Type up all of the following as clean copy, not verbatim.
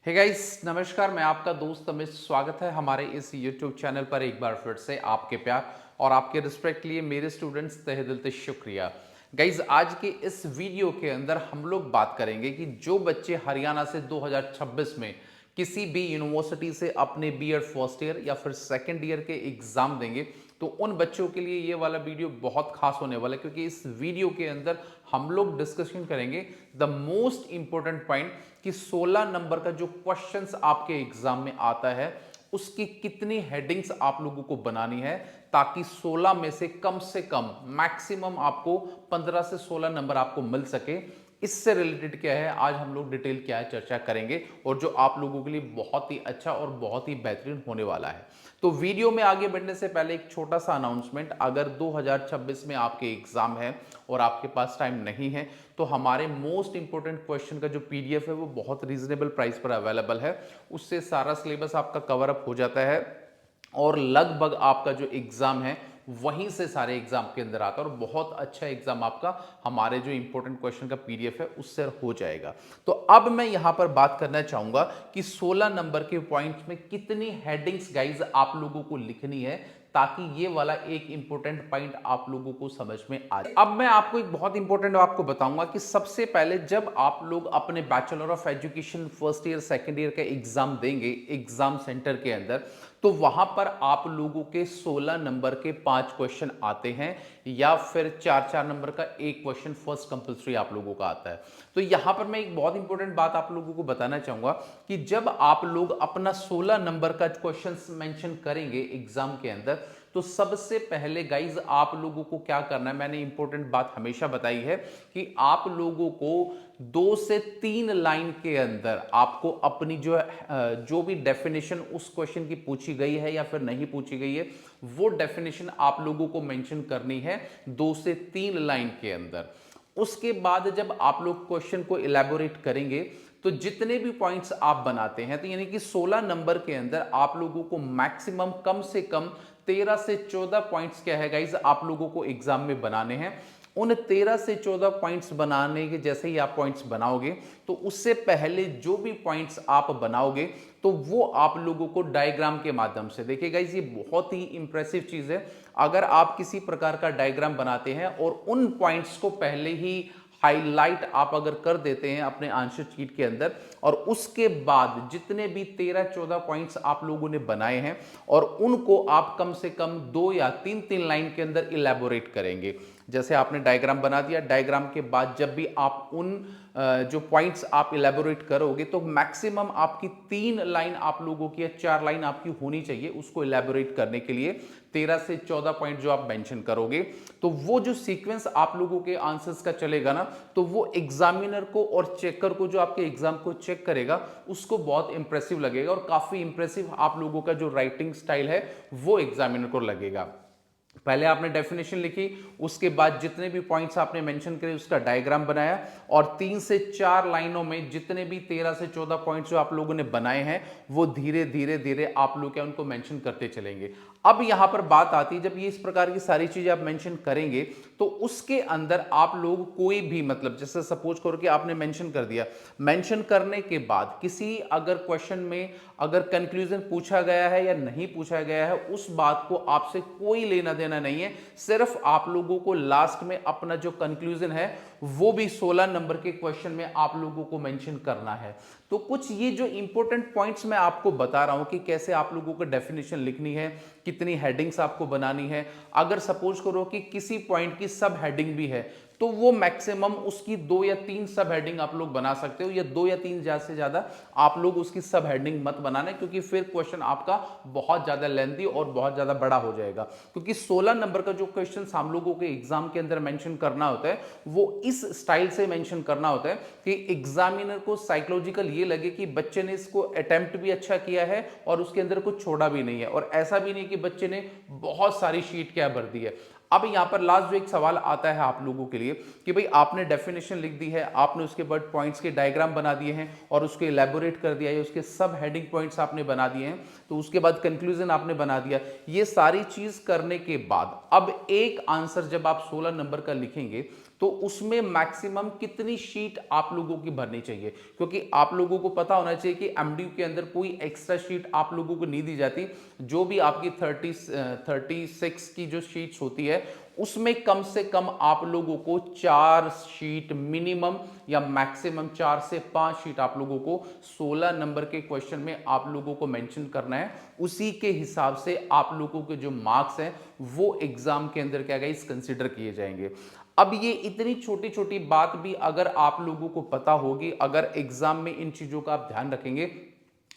Hey guys, नमस्कार। मैं आपका दोस्त अमित। स्वागत है हमारे इस YouTube चैनल पर एक बार फिर से। आपके प्यार और आपके रिस्पेक्ट के लिए मेरे स्टूडेंट्स तहे दिल से शुक्रिया। गाइस, आज के इस वीडियो के अंदर हम लोग बात करेंगे कि जो बच्चे हरियाणा से 2026 में किसी भी यूनिवर्सिटी से अपने बीएड फर्स्ट ईयर या फिर सेकेंड ईयर के एग्जाम देंगे, तो उन बच्चों के लिए ये वाला वीडियो बहुत खास होने वाला है, क्योंकि इस वीडियो के अंदर हम लोग डिस्कशन करेंगे द मोस्ट इंपॉर्टेंट पॉइंट कि 16 नंबर का जो क्वेश्चंस आपके एग्जाम में आता है उसकी कितनी हेडिंग्स आप लोगों को बनानी है, ताकि 16 में से कम मैक्सिमम आपको 15 से 16 नंबर आपको मिल सके। इससे रिलेटेड क्या है, आज हम लोग डिटेल क्या है चर्चा करेंगे, और जो आप लोगों के लिए बहुत ही अच्छा और बहुत ही बेहतरीन होने वाला है। तो वीडियो में आगे बढ़ने से पहले एक छोटा सा अनाउंसमेंट। अगर 2026 में आपके एग्जाम है और आपके पास टाइम नहीं है, तो हमारे मोस्ट इंपोर्टेंट क्वेश्चन का जो पीडीएफ है वो बहुत रीजनेबल प्राइस पर अवेलेबल है। उससे सारा सिलेबस आपका कवर अप हो जाता है और लगभग आपका जो एग्जाम है वहीं से सारे एग्जाम के अंदर आता है, और बहुत अच्छा एग्जाम आपका हमारे जो इंपॉर्टेंट क्वेश्चन का पीडीएफ है उससे हो जाएगा। तो अब मैं यहां पर बात करना चाहूंगा कि 16 नंबर के पॉइंट्स में कितनी हेडिंग्स गाइज आप लोगों को लिखनी है, ताकि ये वाला एक इंपॉर्टेंट पॉइंट आप लोगों को समझ में आ जाए। अब मैं आपको एक बहुत इंपॉर्टेंट आपको बताऊंगा कि सबसे पहले जब आप लोग अपने bachelor of education first year second year का एग्जाम देंगे एग्जाम सेंटर के अंदर, तो वहां पर आप लोगों के 16 नंबर के 5 क्वेश्चन आते हैं, या फिर 4-4 नंबर का एक क्वेश्चन फर्स्ट कंपलसरी आप लोगों का आता है। तो यहां पर मैं एक बहुत इंपॉर्टेंट बात आप लोगों को बताना चाहूंगा कि जब आप लोग अपना 16 नंबर का क्वेश्चन मेंशन करेंगे एग्जाम के अंदर, तो सबसे पहले गाइज आप लोगों को क्या करना है, मैंने इंपॉर्टेंट बात हमेशा बताई है कि आप लोगों को 2 से 3 लाइन के अंदर आपको अपनी जो भी डेफिनेशन उस क्वेश्चन की पूछी गई है या फिर नहीं पूछी गई है, वो डेफिनेशन आप लोगों को मेंशन करनी है 2 से 3 लाइन के अंदर। उसके बाद जब आप लोग क्वेश्चन को इलेबोरेट करेंगे, तो जितने भी पॉइंट्स आप बनाते हैं, तो यानी कि 16 नंबर के अंदर आप लोगों को मैक्सिमम कम से कम 13 से 14 पॉइंट्स क्या है गाइज आप लोगों को एग्जाम में बनाने हैं। उन 13 से 14 पॉइंट्स बनाने के जैसे ही आप पॉइंट्स बनाओगे, तो उससे पहले जो भी पॉइंट्स आप बनाओगे, तो वो आप लोगों को डायग्राम के माध्यम से देखिए गाइज, ये बहुत ही इंप्रेसिव चीज है। अगर आप किसी प्रकार का डायग्राम बनाते हैं और उन पॉइंट्स को पहले ही हाईलाइट आप अगर कर देते हैं अपने आंसर शीट के अंदर, और उसके बाद जितने भी 13-14 पॉइंट्स आप लोगों ने बनाए हैं, और उनको आप कम से कम 2 या 3 लाइन के अंदर इलेबोरेट करेंगे। जैसे आपने डायग्राम बना दिया, डायग्राम के बाद जब भी आप उन जो पॉइंट्स आप इलेबोरेट करोगे, तो मैक्सिमम आपकी 3 लाइन आप लोगों की या 4 लाइन आपकी होनी चाहिए उसको इलेबोरेट करने के लिए। 13 से 14 पॉइंट जो आप मेंशन करोगे, तो वो जो सीक्वेंस आप लोगों के आंसर्स का चलेगा ना, तो वो एग्जामिनर को और चेकर को, जो आपके एग्जाम को चेक करेगा, उसको बहुत इंप्रेसिव लगेगा, और काफी इंप्रेसिव आप लोगों का जो राइटिंग स्टाइल है वो एग्जामिनर को लगेगा। पहले आपने डेफिनेशन लिखी, उसके बाद जितने भी पॉइंट्स आपने मेंशन करे उसका डायग्राम बनाया, और 3 से 4 लाइनों में जितने भी 13 से 14 पॉइंट्स जो आप लोगों ने बनाए हैं, वो धीरे धीरे धीरे आप लोग क्या उनको मेंशन करते चलेंगे। अब यहां पर बात आती है, जब ये इस प्रकार की सारी चीजें आप मेंशन करेंगे, तो उसके अंदर आप लोग कोई भी, मतलब जैसे सपोज करो कि आपने मेंशन कर दिया, मेंशन करने के बाद किसी अगर क्वेश्चन में अगर कंक्लूजन पूछा गया है या नहीं पूछा गया है, उस बात को आपसे कोई लेना देना नहीं है। सिर्फ आप लोगों को लास्ट में अपना जो कंक्लूजन है वो भी 16 नंबर के क्वेश्चन में आप लोगों को मेंशन करना है। तो कुछ ये जो इंपॉर्टेंट पॉइंट्स मैं आपको बता रहा हूं कि कैसे आप लोगों को डेफिनेशन लिखनी है, कितनी हेडिंग्स आपको बनानी है। अगर सपोज करो कि किसी पॉइंट की सब हेडिंग भी है, तो वो मैक्सिमम उसकी 2 या 3 सब हेडिंग आप लोग बना सकते हो, या 2 या 3 ज्यादा से ज्यादा आप लोग उसकी सब हेडिंग मत बनाना, क्योंकि फिर क्वेश्चन आपका बहुत ज्यादा लेंथी और बहुत ज्यादा बड़ा हो जाएगा। क्योंकि 16 नंबर का जो क्वेश्चन हम लोगों के एग्जाम के अंदर मेंशन करना होता है, वो इस स्टाइल से मेंशन करना होता है कि एग्जामिनर को साइकोलॉजिकल ये लगे कि बच्चे ने इसको अटेम्प्ट भी अच्छा किया है और उसके अंदर कुछ छोड़ा भी नहीं है, और ऐसा भी नहीं कि बच्चे ने बहुत सारी शीट क्या भर दी है। अब यहां पर लास्ट जो एक सवाल आता है आप लोगों के लिए कि भाई आपने डेफिनेशन लिख दी है, आपने उसके बाद पॉइंट्स के डायग्राम बना दिए हैं और उसको इलेबोरेट कर दिया है, उसके सब हेडिंग पॉइंट्स आपने बना दिए हैं, तो उसके बाद कंक्लूजन आपने बना दिया। ये सारी चीज करने के बाद अब एक आंसर जब आप 16 नंबर का लिखेंगे, तो उसमें मैक्सिमम कितनी शीट आप लोगों की भरनी चाहिए, क्योंकि आप लोगों को पता होना चाहिए कि एमडीयू के अंदर कोई एक्स्ट्रा शीट आप लोगों को नहीं दी जाती। जो भी आपकी 36 की जो शीट्स होती है उसमें कम से कम आप लोगों को 4 शीट मिनिमम या मैक्सिमम 4 से 5 शीट आप लोगों को 16 नंबर के क्वेश्चन में आप लोगों को मेंशन करना है। उसी के हिसाब से आप लोगों के जो मार्क्स हैं वो एग्जाम के अंदर क्या गाइस कंसीडर किए जाएंगे। अब ये इतनी छोटी छोटी बात भी अगर आप लोगों को पता होगी, अगर एग्जाम में इन चीजों का आप ध्यान रखेंगे,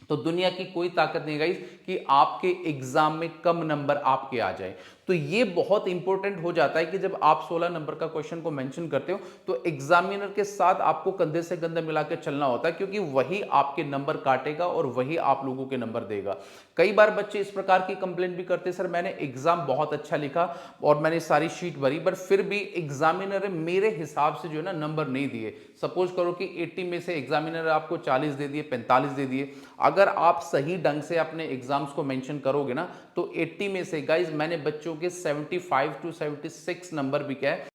तो दुनिया की कोई ताकत नहीं गाइस कि आपके एग्जाम में कम नंबर आपके आ जाए। तो ये बहुत इंपॉर्टेंट हो जाता है कि जब आप 16 नंबर का क्वेश्चन को मेंशन करते हो तो एग्जामिनर के साथ आपको कंधे से कंधा मिलाकर चलना होता है, क्योंकि वही आपके नंबर काटेगा और वही आप लोगों के नंबर देगा। कई बार बच्चे इस प्रकार की कंप्लेंट भी करते हैं, सर मैंने एग्जाम बहुत अच्छा लिखा और मैंने सारी शीट भरी, पर फिर भी एग्जामिनर मेरे हिसाब से जो है ना नंबर नहीं दिए। सपोज करो कि 80 में से एग्जामिनर आपको 40 दे दिए, 45 दे दिए। अगर आप सही ढंग से अपने एग्जाम्स को मेंशन करोगे ना तो 80 में से गाइज मैंने बच्चों के 75 to 76 नंबर भी क्या है